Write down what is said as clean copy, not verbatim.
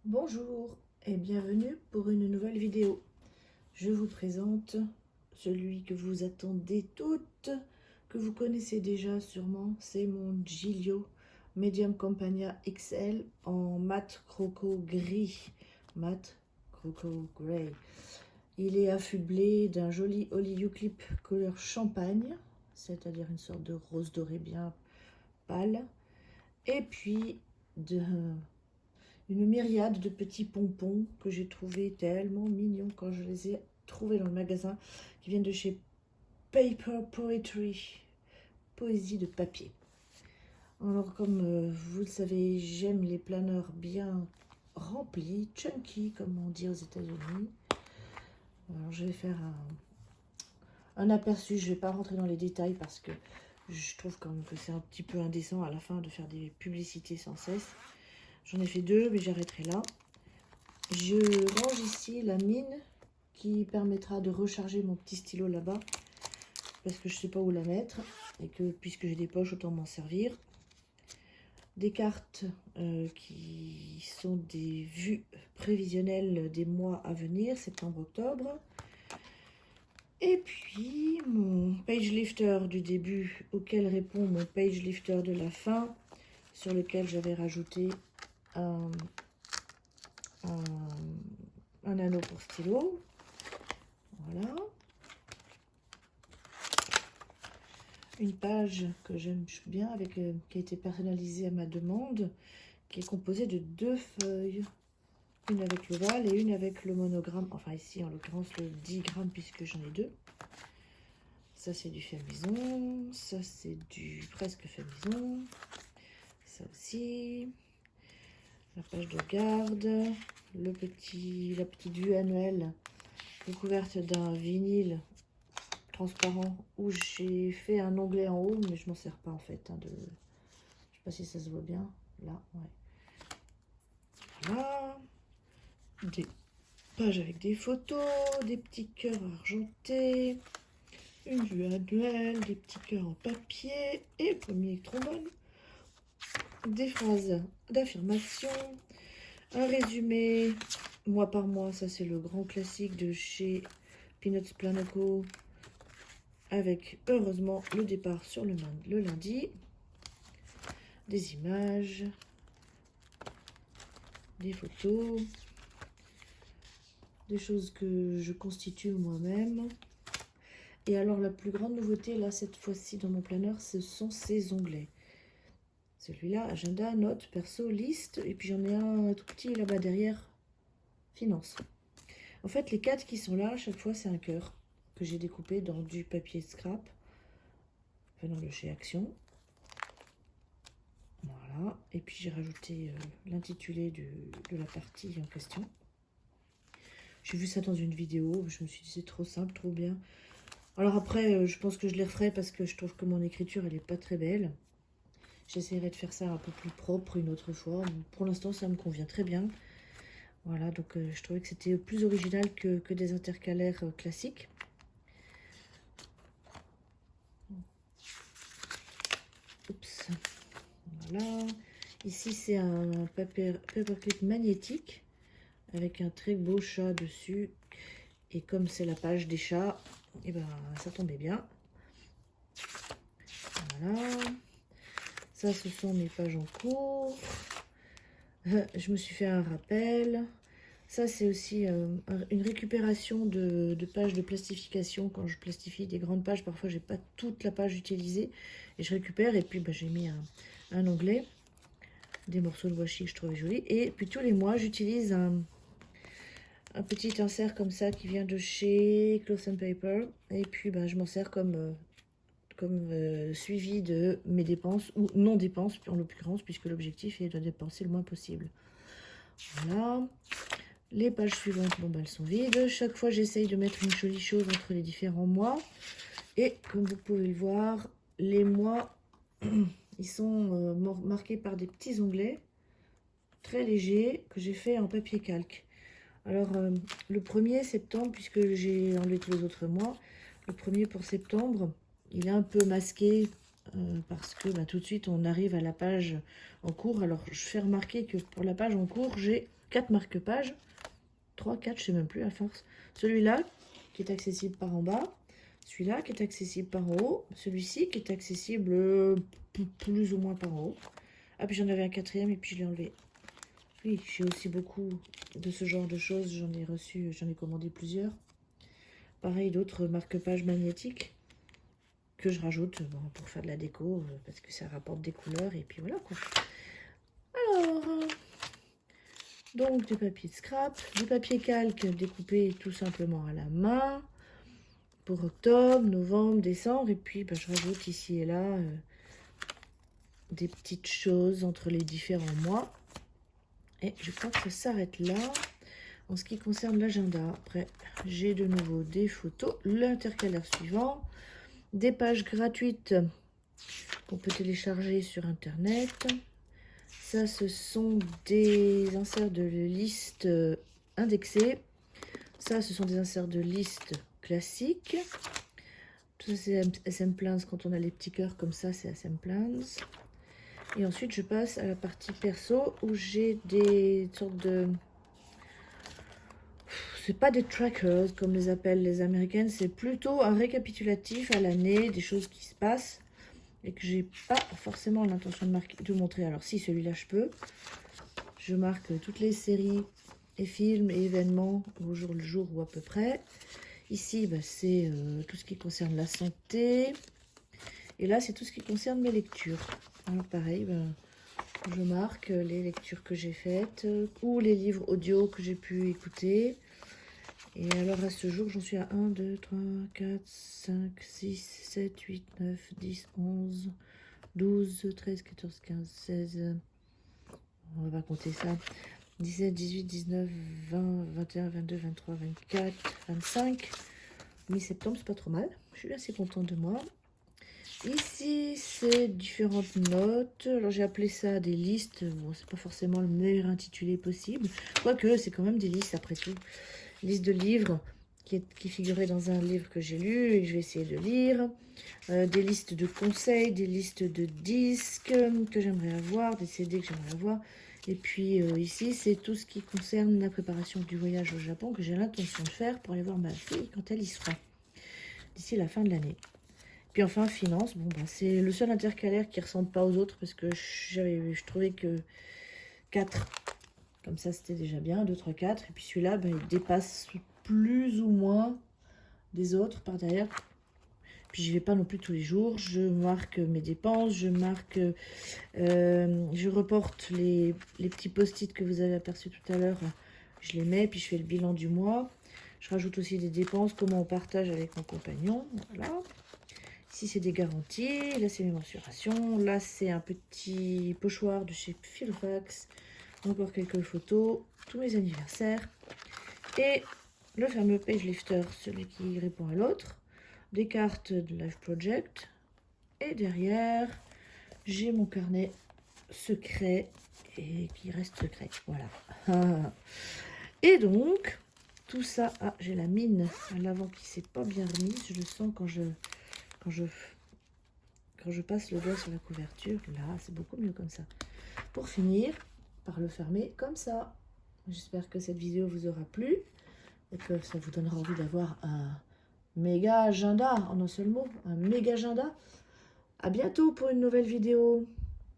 Bonjour et bienvenue pour une nouvelle vidéo. Je vous présente celui que vous attendez toutes, que vous connaissez déjà sûrement, c'est mon Giglio Medium Campagna XL en mat croco gris, mat croco grey. Il est affublé d'un joli Oleo Clip couleur champagne, c'est-à-dire une sorte de rose doré bien pâle, et puis une myriade de petits pompons que j'ai trouvé tellement mignons quand je les ai trouvés dans le magasin, qui viennent de chez Paper Poetry, poésie de papier. Alors comme vous le savez, j'aime les planeurs bien remplis, chunky comme on dit aux États-Unis. Alors je vais faire un aperçu, je ne vais pas rentrer dans les détails parce que je trouve quand même que c'est un petit peu indécent à la fin de faire des publicités sans cesse. J'en ai fait deux, mais j'arrêterai là. Je range ici la mine qui permettra de recharger mon petit stylo là-bas parce que je ne sais pas où la mettre et que puisque j'ai des poches, autant m'en servir. Des cartes qui sont des vues prévisionnelles des mois à venir, septembre-octobre. Et puis mon page lifter du début auquel répond mon page lifter de la fin, sur lequel j'avais rajouté un anneau pour stylo. Voilà. Une page que j'aime bien, avec qui a été personnalisée à ma demande, qui est composée de deux feuilles. Une avec l'ovale et une avec le monogramme. Enfin ici, en l'occurrence, le 10 grammes, puisque j'en ai deux. Ça, c'est du fait maison. Ça, c'est du presque fait maison. Ça aussi. La page de garde. La petite vue annuelle recouverte d'un vinyle transparent où j'ai fait un onglet en haut, mais je m'en sers pas en fait. Je sais pas si ça se voit bien. Là, ouais. Voilà. Des pages avec des photos, des petits cœurs argentés, une vue annuelle, des petits cœurs en papier et premier trombone, des phrases d'affirmation, un résumé mois par mois, ça c'est le grand classique de chez Peanuts Planoco, avec heureusement le départ sur le lundi, des images, des photos, des choses que je constitue moi-même. Et alors la plus grande nouveauté là cette fois-ci dans mon planeur, ce sont ces onglets. Celui-là, agenda, notes, perso, liste, et puis j'en ai un tout petit là-bas derrière, finance. En fait, les quatre qui sont là, à chaque fois, c'est un cœur que j'ai découpé dans du papier scrap venant de chez Action. Voilà, et puis j'ai rajouté l'intitulé de la partie en question. J'ai vu ça dans une vidéo, je me suis dit c'est trop simple, trop bien. Alors après, je pense que je les referai parce que je trouve que mon écriture, elle n'est pas très belle. J'essaierai de faire ça un peu plus propre une autre fois. Pour l'instant, ça me convient très bien. Voilà, donc je trouvais que c'était plus original que des intercalaires classiques. Oups. Voilà. Ici, c'est un paperclip magnétique avec un très beau chat dessus. Et comme c'est la page des chats, et ben, ça tombait bien. Voilà. Ça, ce sont mes pages en cours. Je me suis fait un rappel. Ça, c'est aussi une récupération de pages de plastification. Quand je plastifie des grandes pages, parfois, j'ai pas toute la page utilisée. Et je récupère. Et puis, bah, j'ai mis un onglet. Des morceaux de washi que je trouvais jolis. Et puis, tous les mois, j'utilise un petit insert comme ça qui vient de chez Cloth & Paper. Et puis, bah, je m'en sers comme suivi de mes dépenses ou non-dépenses, en l'occurrence, puisque l'objectif est de dépenser le moins possible. Voilà. Les pages suivantes, bon, bah, elles sont vides. Chaque fois, j'essaye de mettre une jolie chose entre les différents mois. Et comme vous pouvez le voir, les mois, ils sont marqués par des petits onglets très légers que j'ai fait en papier calque. Alors, le 1er septembre, puisque j'ai enlevé tous les autres mois, le 1er pour septembre, il est un peu masqué parce que tout de suite on arrive à la page en cours. Alors je fais remarquer que pour la page en cours, j'ai 4 marque-pages, 3, 4, je sais même plus à force. Celui-là qui est accessible par en bas, celui-là qui est accessible par en haut, celui-ci qui est accessible plus ou moins par en haut. Ah, puis j'en avais un quatrième et puis je l'ai enlevé. Oui, j'ai aussi beaucoup de ce genre de choses, j'en ai reçu, j'en ai commandé plusieurs. Pareil, d'autres marque-pages magnétiques que je rajoute pour faire de la déco, parce que ça rapporte des couleurs, et puis voilà quoi. Alors, donc du papier de scrap, du papier calque découpé tout simplement à la main, pour octobre, novembre, décembre, et puis je rajoute ici et là des petites choses entre les différents mois. Et je crois que ça s'arrête là. En ce qui concerne l'agenda, après, j'ai de nouveau des photos, l'intercalaire suivant, des pages gratuites qu'on peut télécharger sur internet. Ça, ce sont des inserts de liste indexés. Ça, ce sont des inserts de liste classiques. Tout ça, c'est SM Plans. Quand on a les petits cœurs comme ça, c'est SM Plans. Et ensuite, je passe à la partie perso où j'ai des sortes de... C'est pas des trackers comme les appellent les américaines, c'est plutôt un récapitulatif à l'année des choses qui se passent et que j'ai pas forcément l'intention de montrer. Alors si, celui-là je peux. Je marque toutes les séries et films et événements au jour le jour ou à peu près. Ici, c'est tout ce qui concerne la santé. Et là, c'est tout ce qui concerne mes lectures. Alors pareil, je marque les lectures que j'ai faites ou les livres audio que j'ai pu écouter. Et alors à ce jour, j'en suis à 1, 2, 3, 4, 5, 6, 7, 8, 9, 10, 11, 12, 13, 14, 15, 16. On va pas compter ça. 17, 18, 19, 20, 21, 22, 23, 24, 25. Mi-septembre, c'est pas trop mal. Je suis assez contente de moi. Ici, c'est différentes notes. Alors, j'ai appelé ça des listes. Bon, c'est pas forcément le meilleur intitulé possible. Quoique, c'est quand même des listes après tout. Liste de livres qui figuraient dans un livre que j'ai lu et que je vais essayer de lire. Des listes de conseils, des listes de disques que j'aimerais avoir, des CD que j'aimerais avoir. Et puis ici, c'est tout ce qui concerne la préparation du voyage au Japon que j'ai l'intention de faire pour aller voir ma fille quand elle y sera, d'ici la fin de l'année. Puis enfin, finance, c'est le seul intercalaire qui ne ressemble pas aux autres parce que je trouvais que 4, comme ça c'était déjà bien, 2, 3, 4. Et puis celui-là, il dépasse plus ou moins des autres par derrière. Puis je vais pas non plus tous les jours, je marque mes dépenses, je marque, je reporte les petits post-it que vous avez aperçus tout à l'heure, je les mets, puis je fais le bilan du mois. Je rajoute aussi des dépenses, comment on partage avec mon compagnon, voilà. Ici c'est des garanties, là c'est mes mensurations, là c'est un petit pochoir de chez Filofax, encore quelques photos, tous mes anniversaires, et le fameux page lifter, celui qui répond à l'autre. Des cartes de Life Project. Et derrière, j'ai mon carnet secret et qui reste secret. Voilà. Et donc, tout ça... Ah, j'ai la mine à l'avant qui s'est pas bien remise. Je le sens quand je passe le doigt sur la couverture. Là, c'est beaucoup mieux comme ça. Pour finir, par le fermer comme ça. J'espère que cette vidéo vous aura plu et que ça vous donnera envie d'avoir un méga agenda, en un seul mot, un méga agenda. À bientôt pour une nouvelle vidéo.